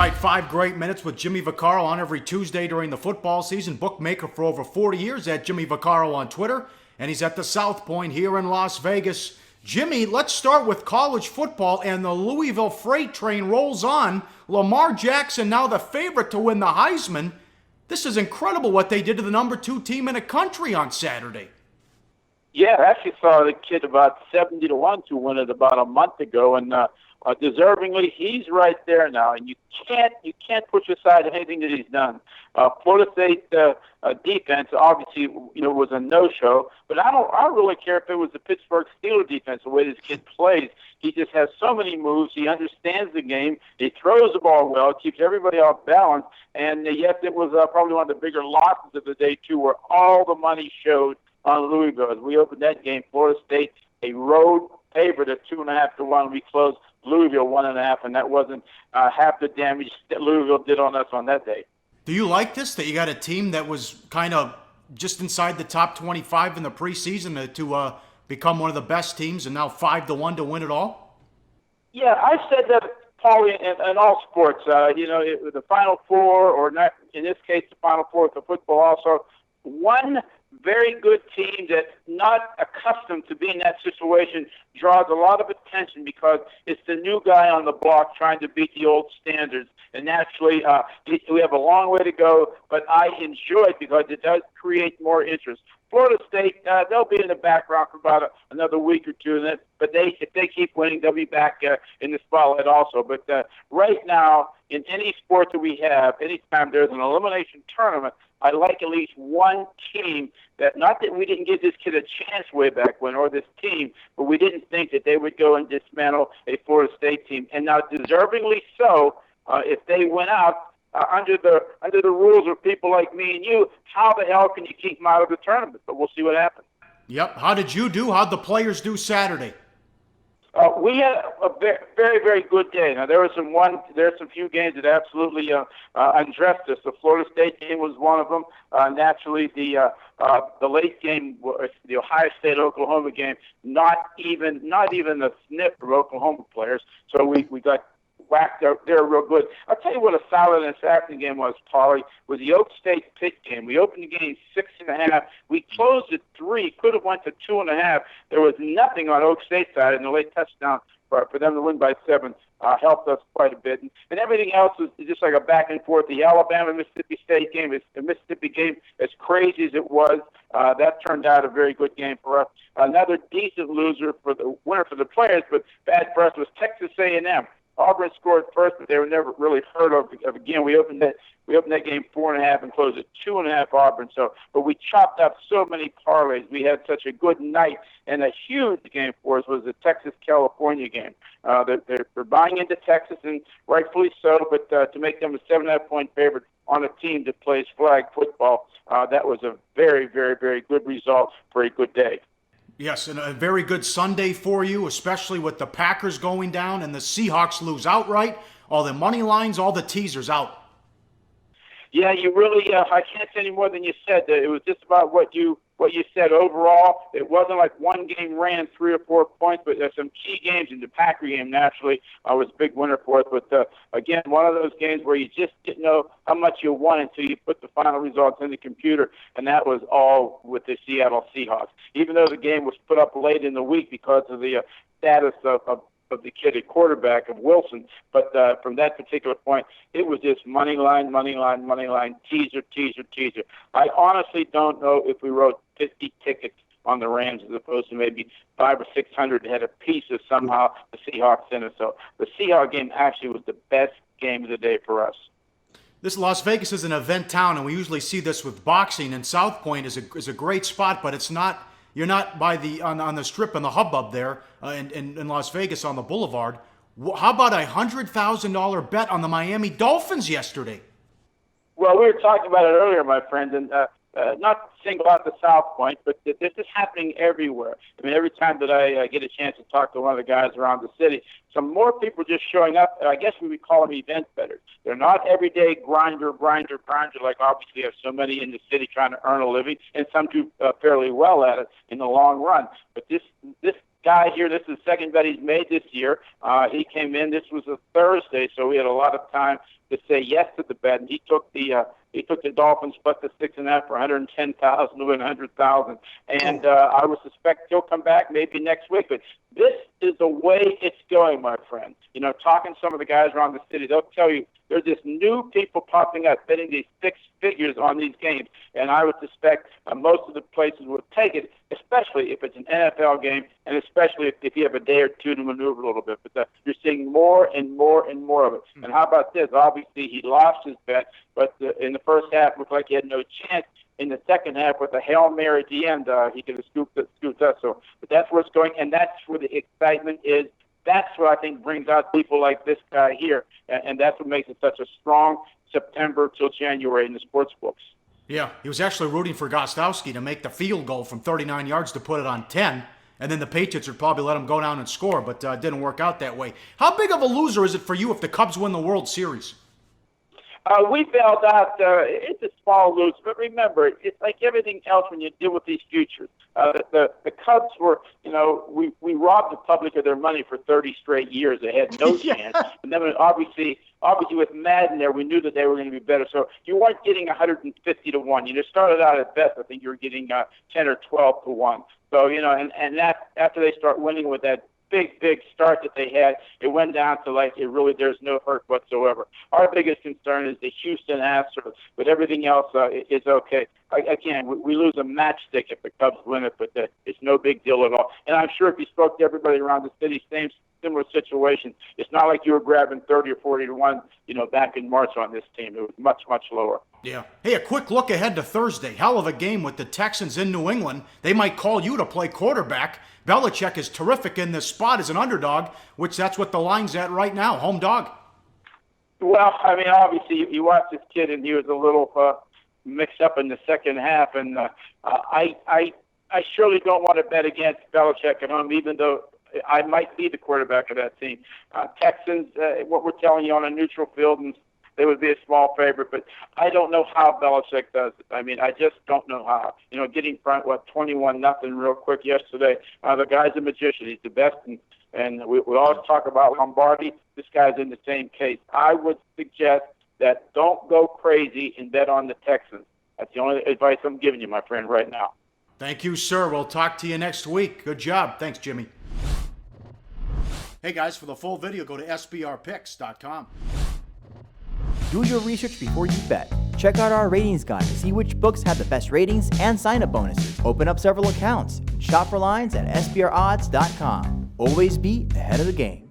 right, 5 great minutes with Jimmy Vaccaro on every Tuesday during the football season. Bookmaker for over 40 years at Jimmy Vaccaro on Twitter. And he's at the South Point here in Las Vegas. Jimmy, let's start with college football, and the Louisville freight train rolls on. Lamar Jackson now the favorite to win the Heisman. This is incredible what they did to the number 2 team in the country on Saturday. Yeah, I actually saw the kid about 70-1 to win it about a month ago, and deservingly, he's right there now. And you can't push aside anything that he's done. Florida State defense obviously was a no-show, but I don't really care if it was the Pittsburgh Steelers defense. The way this kid plays, he just has so many moves. He understands the game. He throws the ball well, keeps everybody off balance. And yes, it was probably one of the bigger losses of the day too, where all the money showed on Louisville. As we opened that game, Florida State a road favorite at 2.5-1. We closed Louisville 1.5, and that wasn't half the damage that Louisville did on us on that day. Do you like this, that you got a team that was kind of just inside the top 25 in the preseason to become one of the best teams, and now 5-1 to win it all? Yeah, I said that, Paulie, in all sports. The Final Four, or not, in this case, the Final Four for football also, one very good team that's not accustomed to being in that situation draws a lot of attention because it's the new guy on the block trying to beat the old standards. And naturally, we have a long way to go, but I enjoy it because it does create more interest. Florida State, they'll be in the background for about another week or two, but if they keep winning, they'll be back in the spotlight also. But right now, in any sport that we have, anytime there's an elimination tournament, I like at least one team that, not that we didn't give this kid a chance way back when, or this team, but we didn't think that they would go and dismantle a Florida State team. And now, deservingly so, if they went out under the rules of people like me and you, how the hell can you keep them out of the tournament? But we'll see what happens. Yep. How did you do? How'd the players do Saturday? We had a very, very good day. Now there's some few games that absolutely undressed us. The Florida State game was one of them. Naturally, the late game, the Ohio State Oklahoma game, not even a sniff for Oklahoma players. So we got whacked out. They're real good. I'll tell you what a solid and Saturday game was, Paulie, was the Oak State Pitt game. We opened the game 6.5. We closed at 3. Could have went to 2.5. There was nothing on Oak State's side, and the late touchdown for them to win by 7 helped us quite a bit. And everything else was just like a back and forth. The Alabama-Mississippi State game, the Mississippi game, as crazy as it was, that turned out a very good game for us. Another decent loser for the winner for the players, but bad for us was Texas A&M. Auburn scored first, but they were never really heard of again. We opened that game 4.5 and closed at 2.5 Auburn. But we chopped up so many parlays. We had such a good night, and a huge game for us was the Texas-California game. They're buying into Texas, and rightfully so. But to make them a 7.5-point favorite on a team that plays flag football, that was a very, very, very good result for a good day. Yes, and a very good Sunday for you, especially with the Packers going down and the Seahawks lose outright. All the money lines, all the teasers out. Yeah, you really, I can't say any more than you said. It was just about what you said overall. It wasn't like one game ran 3 or 4 points, but there's some key games in the Packer game, naturally, was a big winner for us. But, again, one of those games where you just didn't know how much you won until you put the final results in the computer, and that was all with the Seattle Seahawks. Even though the game was put up late in the week because of the status of the kid at quarterback of Wilson, but from that particular point, it was just money line, teaser. I honestly don't know if we wrote 50 tickets on the Rams as opposed to maybe 500 or 600 that had a piece of somehow the Seahawks in it. So the Seahawks game actually was the best game of the day for us. This Las Vegas is an event town, and we usually see this with boxing, and South Point is a great spot, but it's not. You're not by on the strip and the hubbub there in Las Vegas on the boulevard. How about a $100,000 bet on the Miami Dolphins yesterday? Well, we were talking about it earlier, my friend, and not to single out the South Point, but this is happening everywhere. I mean, every time that I get a chance to talk to one of the guys around the city, some more people just showing up. I guess we would call them event bettors. They're not everyday grinder, like obviously we have so many in the city trying to earn a living, and some do fairly well at it in the long run. But this guy here, this is the second bet he's made this year. He came in, this was a Thursday, so we had a lot of time to say yes to the bet, and he took the Dolphins plus the 6.5 for 110,000 to win 100,000. And I would suspect he'll come back maybe next week. But this is the way it's going, my friend. You know, talking to some of the guys around the city, they'll tell you there's just new people popping up betting these 6 figures on these games. And I would suspect most of the places would take it, especially if it's an NFL game, and especially if you have a day or two to maneuver a little bit. But you're seeing more and more and more of it. And how about this? Obviously, he lost his bet, but in the first half, looked like he had no chance. In the second half, with a Hail Mary at the end, he could have scooped us. So, but that's where it's going, and that's where the excitement is. That's what I think brings out people like this guy here, and that's what makes it such a strong September till January in the sports books. Yeah, he was actually rooting for Gostowski to make the field goal from 39 yards to put it on 10, and then the Patriots would probably let him go down and score, but it didn't work out that way. How big of a loser is it for you if the Cubs win the World Series? We bailed out. It's a small lose, but remember, it's like everything else when you deal with these futures. The Cubs were, you know, we robbed the public of their money for 30 straight years. They had no chance. And then obviously with Madden there, we knew that they were going to be better. So you weren't getting 150 to 1. You just started out at best. I think you were getting 10 or 12 to 1. So, you know, and that after they start winning with that big start that they had, it went down to like there's no hurt whatsoever. Our biggest concern is the Houston Astros, but everything else is okay. Again, we lose a matchstick if the Cubs win it, but it's no big deal at all. And I'm sure if you spoke to everybody around the city, similar situation. It's not like you were grabbing 30 or 40 to 1, you know, back in March on this team. It was much lower. Yeah. Hey, a quick look ahead to Thursday. Hell of a game with the Texans in New England. They might call you to play quarterback. Belichick is terrific in this spot as an underdog, which that's what the line's at right now, home dog. Well, I mean, obviously, you watch this kid, and he was a little mixed up in the second half, and I surely don't want to bet against Belichick at home, even though I might be the quarterback of that team. Texans, what we're telling you on a neutral field, and they would be a small favorite, but I don't know how Belichick does it. I mean, I just don't know how. You know, getting front, 21-0 real quick yesterday. The guy's a magician. He's the best, and we always talk about Lombardi. This guy's in the same case. I would suggest that don't go crazy and bet on the Texans. That's the only advice I'm giving you, my friend, right now. Thank you, sir. We'll talk to you next week. Good job. Thanks, Jimmy. Hey, guys, for the full video, go to sbrpicks.com. Do your research before you bet. Check out our ratings guide to see which books have the best ratings and sign-up bonuses. Open up several accounts and shop for lines at sbrodds.com. Always be ahead of the game.